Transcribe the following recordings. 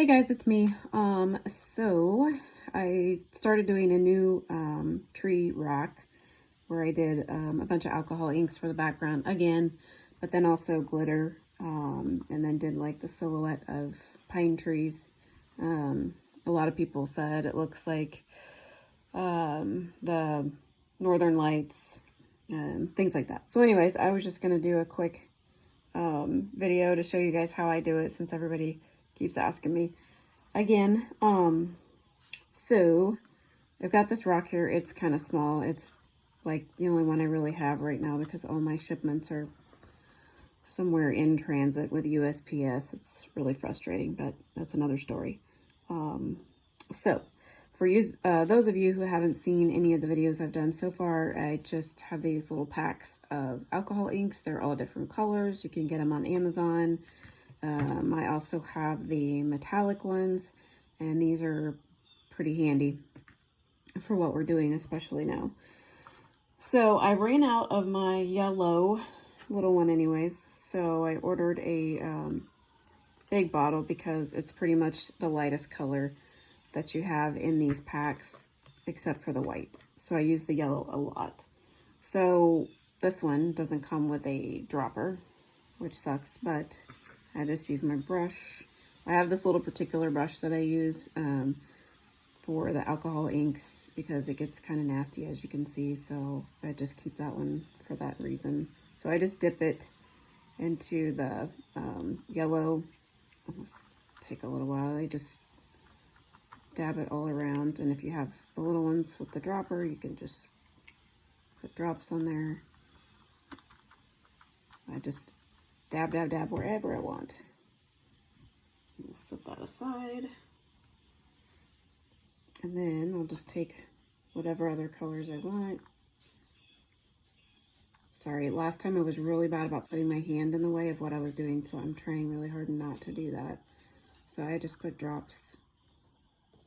Hey guys, it's me. So I started doing a new tree rack where I did a bunch of alcohol inks for the background again, but then also glitter, and then did like the silhouette of pine trees. A lot of people said it looks like the Northern Lights and things like that. So anyways, I was just going to do a quick video to show you guys how I do it since everybody keeps asking me again. So I've got this rock here. It's kind of small. It's like the only one I really have right now because all my shipments are somewhere in transit with USPS. It's really frustrating, but that's another story. So for you, those of you who haven't seen any of the videos I've done so far, I just have these little packs of alcohol inks. They're all different colors. You can get them on Amazon. I also have the metallic ones, and these are pretty handy for what we're doing, especially now. So I ran out of my yellow little one anyways, so I ordered a big bottle because it's pretty much the lightest color that you have in these packs except for the white. So I use the yellow a lot. So this one doesn't come with a dropper, which sucks, but I just use my brush. I have this little particular brush that I use for the alcohol inks because it gets kind of nasty, as you can see. So I just keep that one for that reason. So I just dip it into the yellow. Let's take a little while. I just dab it all around. And if you have the little ones with the dropper, you can just put drops on there. I just dab, dab, dab wherever I want. We'll set that aside. And then I'll just take whatever other colors I want. Sorry, last time I was really bad about putting my hand in the way of what I was doing, so I'm trying really hard not to do that. So I just put drops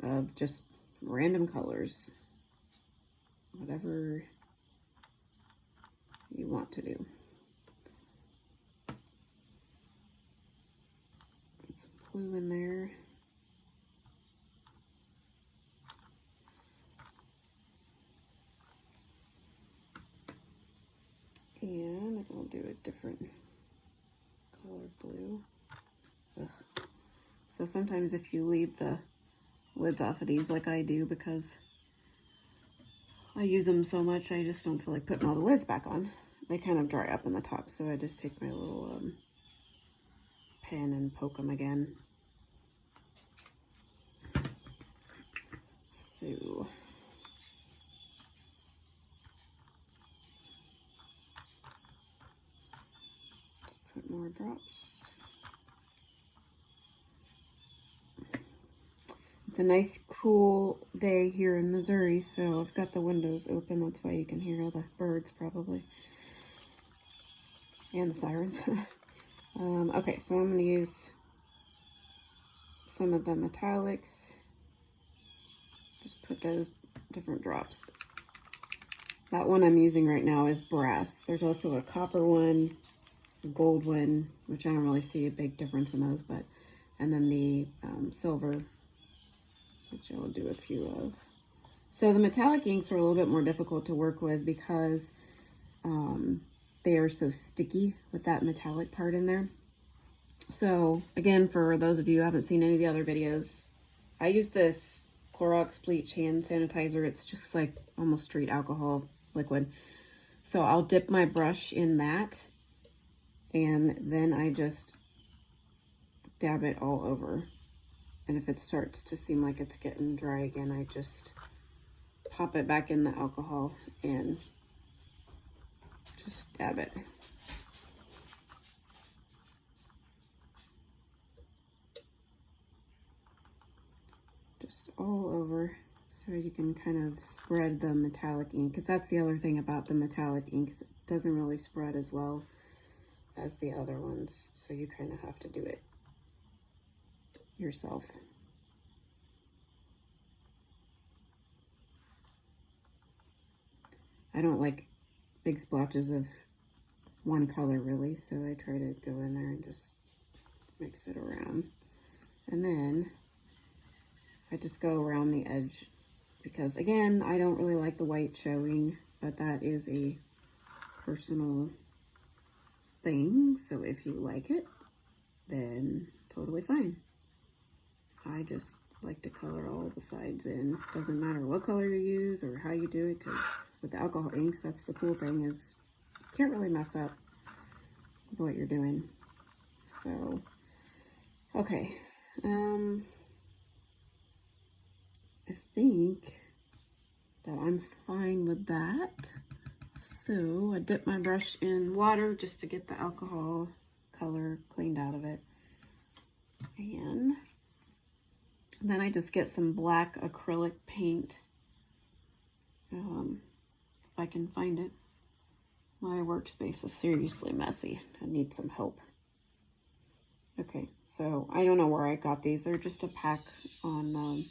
of just random colors, whatever you want to do. Put some blue in there. And I'll do a different color of blue. Ugh. So sometimes if you leave the lids off of these like I do, because I use them so much, I just don't feel like putting all the lids back on. They kind of dry up in the top, so I just take my little pen and poke them again. So just put more drops. It's a nice cool day here in Missouri, so I've got the windows open. That's why you can hear all the birds probably. And the sirens. Okay, so I'm going to use some of the metallics. Just put those different drops. That one I'm using right now is brass. There's also a copper one, a gold one, which I don't really see a big difference in those, but, and then the silver, which I will do a few of. So the metallic inks are a little bit more difficult to work with because they are so sticky with that metallic part in there. So again, for those of you who haven't seen any of the other videos, I use this Clorox bleach hand sanitizer. It's just like almost straight alcohol liquid. So I'll dip my brush in that, and then I just dab it all over. And if it starts to seem like it's getting dry again, I just pop it back in the alcohol and just dab it. Just all over, so you can kind of spread the metallic ink, because that's the other thing about the metallic ink, is it doesn't really spread as well as the other ones, so you kind of have to do it yourself. I don't like big splotches of one color really, so I try to go in there and just mix it around. And then I just go around the edge because, again, I don't really like the white showing, but that is a personal thing. So if you like it, then totally fine. I just like to color all the sides in. Doesn't matter what color you use or how you do it, because with the alcohol inks, that's the cool thing, is you can't really mess up with what you're doing. So, okay. I think that I'm fine with that. So I dip my brush in water just to get the alcohol color cleaned out of it. And then I just get some black acrylic paint, if I can find it. My workspace is seriously messy. I need some help. Okay, so I don't know where I got these. They're just a pack on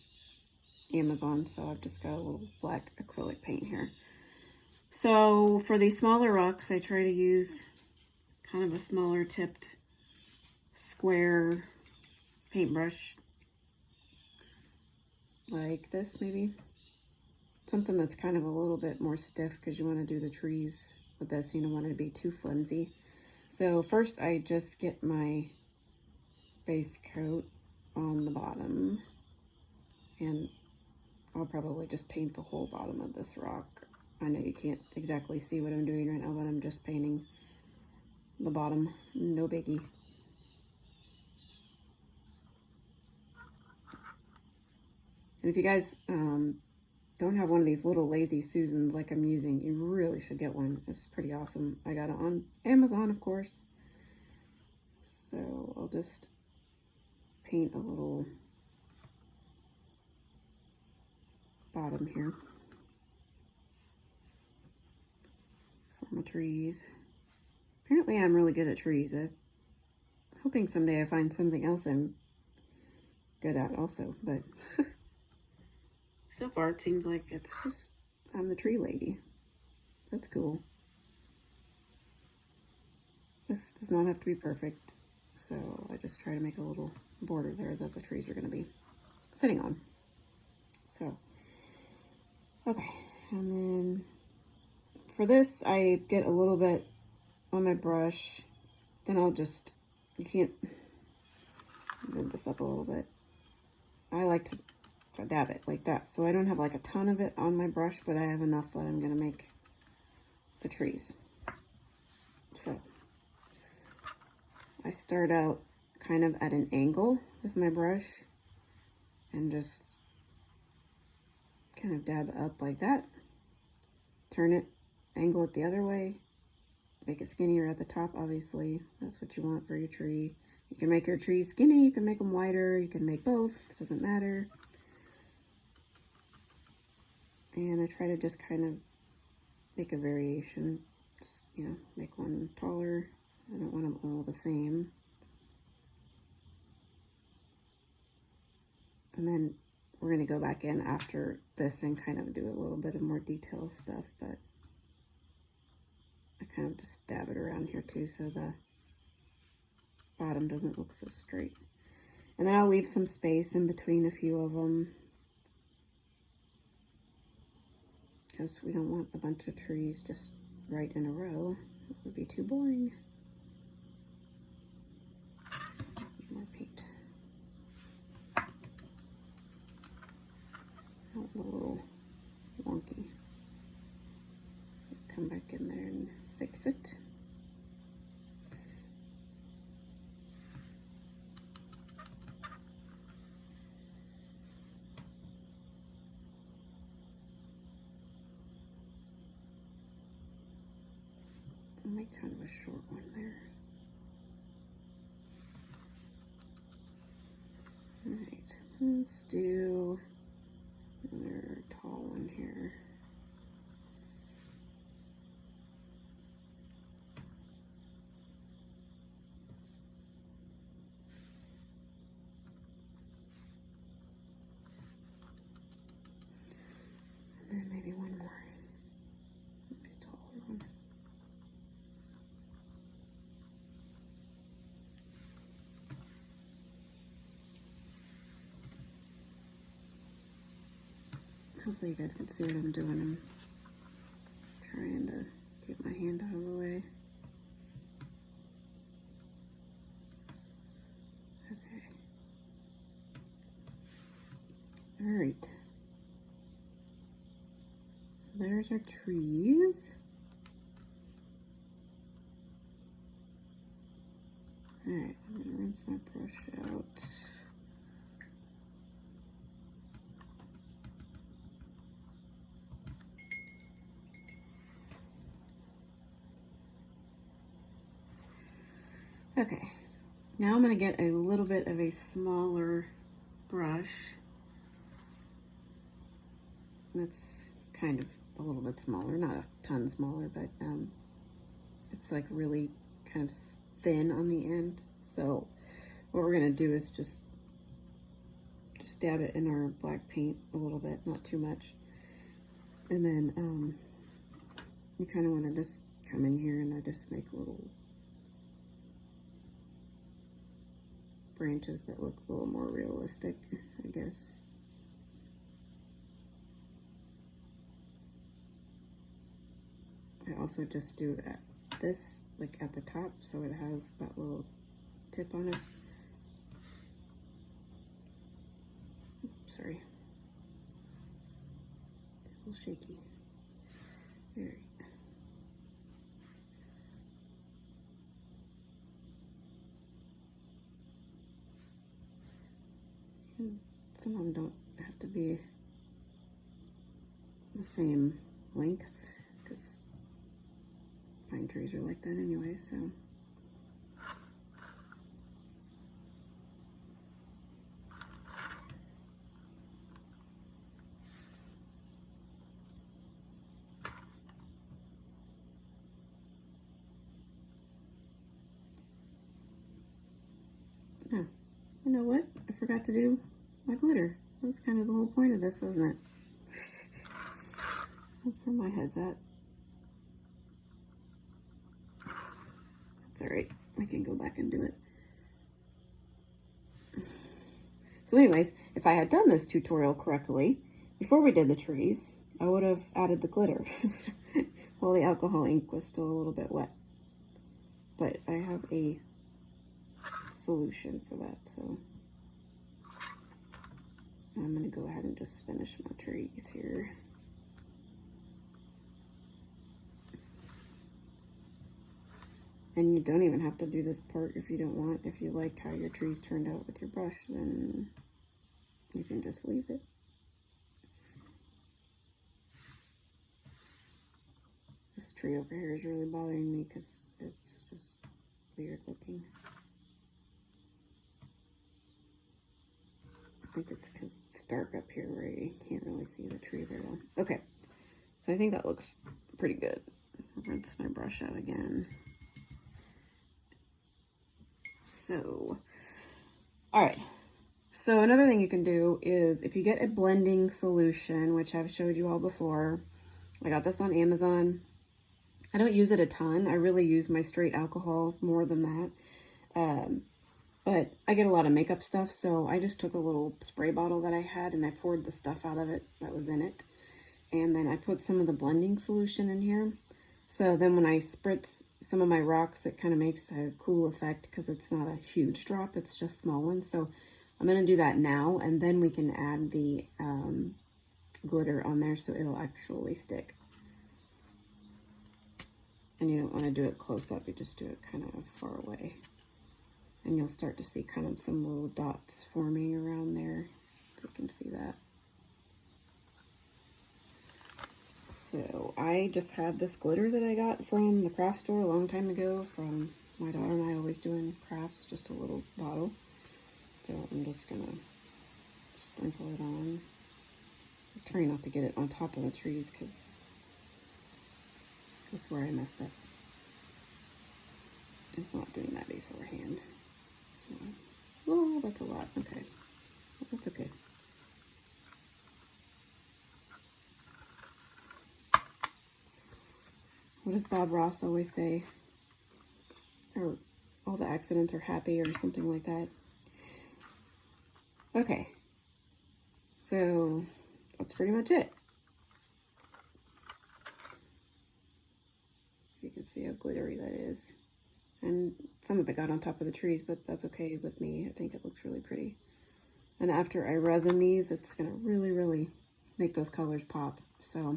Amazon, so I've just got a little black acrylic paint here. So for these smaller rocks, I try to use kind of a smaller tipped square paintbrush, like this maybe. Something that's kind of a little bit more stiff, because you want to do the trees with this. You don't want it to be too flimsy. So first I just get my base coat on the bottom, and I'll probably just paint the whole bottom of this rock. I know you can't exactly see what I'm doing right now, but I'm just painting the bottom, no biggie. And if you guys don't have one of these little Lazy Susans like I'm using, you really should get one. It's pretty awesome. I got it on Amazon, of course. So I'll just paint a little bottom here for my trees. Apparently I'm really good at trees. I'm hoping someday I find something else I'm good at also, but so far it seems like it's just, I'm the tree lady. That's cool. This does not have to be perfect, so I just try to make a little border there that the trees are going to be sitting on. So, okay, and then for this, I get a little bit on my brush, then I'll just, you can't move this up a little bit. I like to dab it like that, so I don't have like a ton of it on my brush, but I have enough that I'm going to make the trees. So I start out kind of at an angle with my brush and just kind of dab up like that. Turn it, angle it the other way, make it skinnier at the top, obviously. That's what you want for your tree. You can make your tree skinny, you can make them wider, you can make both, doesn't matter. And I try to just kind of make a variation, just, you know, make one taller. I don't want them all the same. And then we're going to go back in after this and kind of do a little bit of more detail stuff, but I kind of just dab it around here too so the bottom doesn't look so straight. And then I'll leave some space in between a few of them, because we don't want a bunch of trees just right in a row. It would be too boring. More paint. Oh, a little wonky. Come back in there and fix it. I'll make kind of a short one there. Alright, let's do another tall one here. And then maybe one more. Maybe a taller one. Hopefully you guys can see what I'm doing. I'm trying to get my hand out of the way. Okay. All right. So there's our trees. All right, I'm gonna rinse my brush out. Okay, now I'm gonna get a little bit of a smaller brush. That's kind of a little bit smaller, not a ton smaller, but it's like really kind of thin on the end. So what we're gonna do is just dab it in our black paint a little bit, not too much. And then you kind of want to just come in here and I just make little branches that look a little more realistic, I guess. I also just do this like at the top so it has that little tip on it. Oops, sorry. A little shaky. All right. And some of them don't have to be the same length because pine trees are like that anyway, so. Oh, you know what? I forgot to do my glitter. That was kind of the whole point of this, wasn't it? That's where my head's at. That's all right. I can go back and do it. So anyways, if I had done this tutorial correctly, before we did the trees, I would have added the glitter while the alcohol ink was still a little bit wet. But I have a solution for that, so I'm gonna go ahead and just finish my trees here. And you don't even have to do this part if you don't want. If you like how your trees turned out with your brush, then you can just leave it. This tree over here is really bothering me because it's just weird looking. I think it's because it's dark up here where you can't really see the tree very well. Okay, so I think that looks pretty good. I'll rinse my brush out again. So, all right. So another thing you can do is if you get a blending solution, which I've showed you all before, I got this on Amazon. I don't use it a ton. I really use my straight alcohol more than that. But I get a lot of makeup stuff, so I just took a little spray bottle that I had and I poured the stuff out of it that was in it. And then I put some of the blending solution in here. So then when I spritz some of my rocks, it kind of makes a cool effect because it's not a huge drop, it's just small ones. So I'm going to do that now, and then we can add the glitter on there so it'll actually stick. And you don't want to do it close up, you just do it kind of far away. And you'll start to see kind of some little dots forming around there. If you can see that. So I just have this glitter that I got from the craft store a long time ago from my daughter and I always doing crafts, just a little bottle. So I'm just gonna sprinkle it on. I'm trying not to get it on top of the trees because that's where I messed up. It's not doing that beforehand. So, oh, that's a lot. Okay, that's okay. What does Bob Ross always say? Or all the accidents are happy or something like that. Okay, so that's pretty much it. So you can see how glittery that is. And some of it got on top of the trees, but that's okay with me. I think it looks really pretty. And after I resin these, it's gonna really, really make those colors pop. So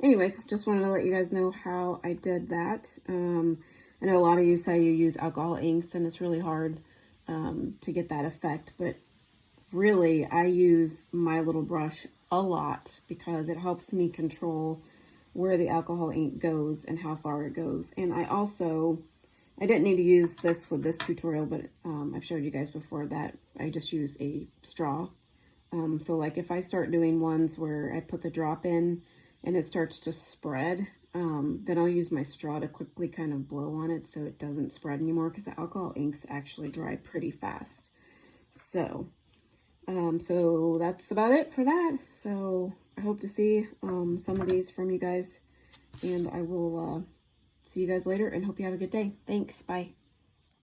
anyways, just wanted to let you guys know how I did that. I know a lot of you say you use alcohol inks and it's really hard to get that effect, but really I use my little brush a lot because it helps me control where the alcohol ink goes and how far it goes. And I didn't need to use this with this tutorial, but I've showed you guys before that I just use a straw. So like if I start doing ones where I put the drop in and it starts to spread, then I'll use my straw to quickly kind of blow on it so it doesn't spread anymore, because the alcohol inks actually dry pretty fast. So, so that's about it for that. So I hope to see some of these from you guys, and I will see you guys later and hope you have a good day. Thanks. Bye.